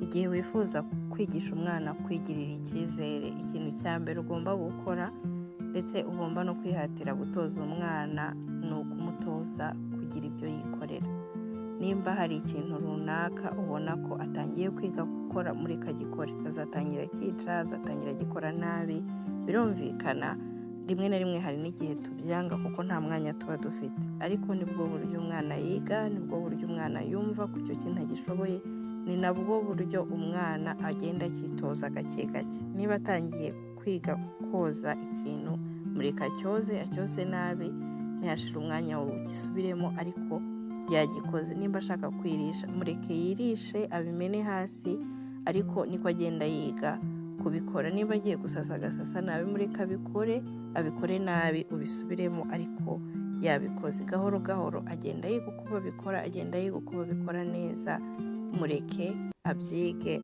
Igihe wifuza kwigisha umwana kwigirira icyizere, ikintu cya mbere ugomba gukora ndetse ugomba no kwihatira gutoza umwana ni ukumutoza kugira ibyo yikorera. Nimba hari ikintu runaka ubona ko atangiye kwiga gukora, mureka agikore. Azatangira akica, azatangira agikora nabi, birumvikana. Rimwe na rimwe hari n'igihe tubyanga kuko nta mwanya tuba dufite, ariko nibwo buryo umwana yiga, nibwo buryo umwana yumva ko icyo kintu agishoboye, ni nabwo buryo umwana agenda akitoza gake gake. Niba atangiye kwiga koza ikintu, mureka acyoze nabi, ntihashire umwanya wo gisubiremo, ariko yagikoze. Nimba ashaka kwirisha, mureke yirishe abimene hasi, ariko niko agenda yiga kubikora. Niba agiye gusasa agasasa nabi, mureke abikore nabi, ubisubiremo, ariko yabikoze. Gahoro gahoro agenda yiga uko babikora, agenda yiga uko babikora neza, mureke abyige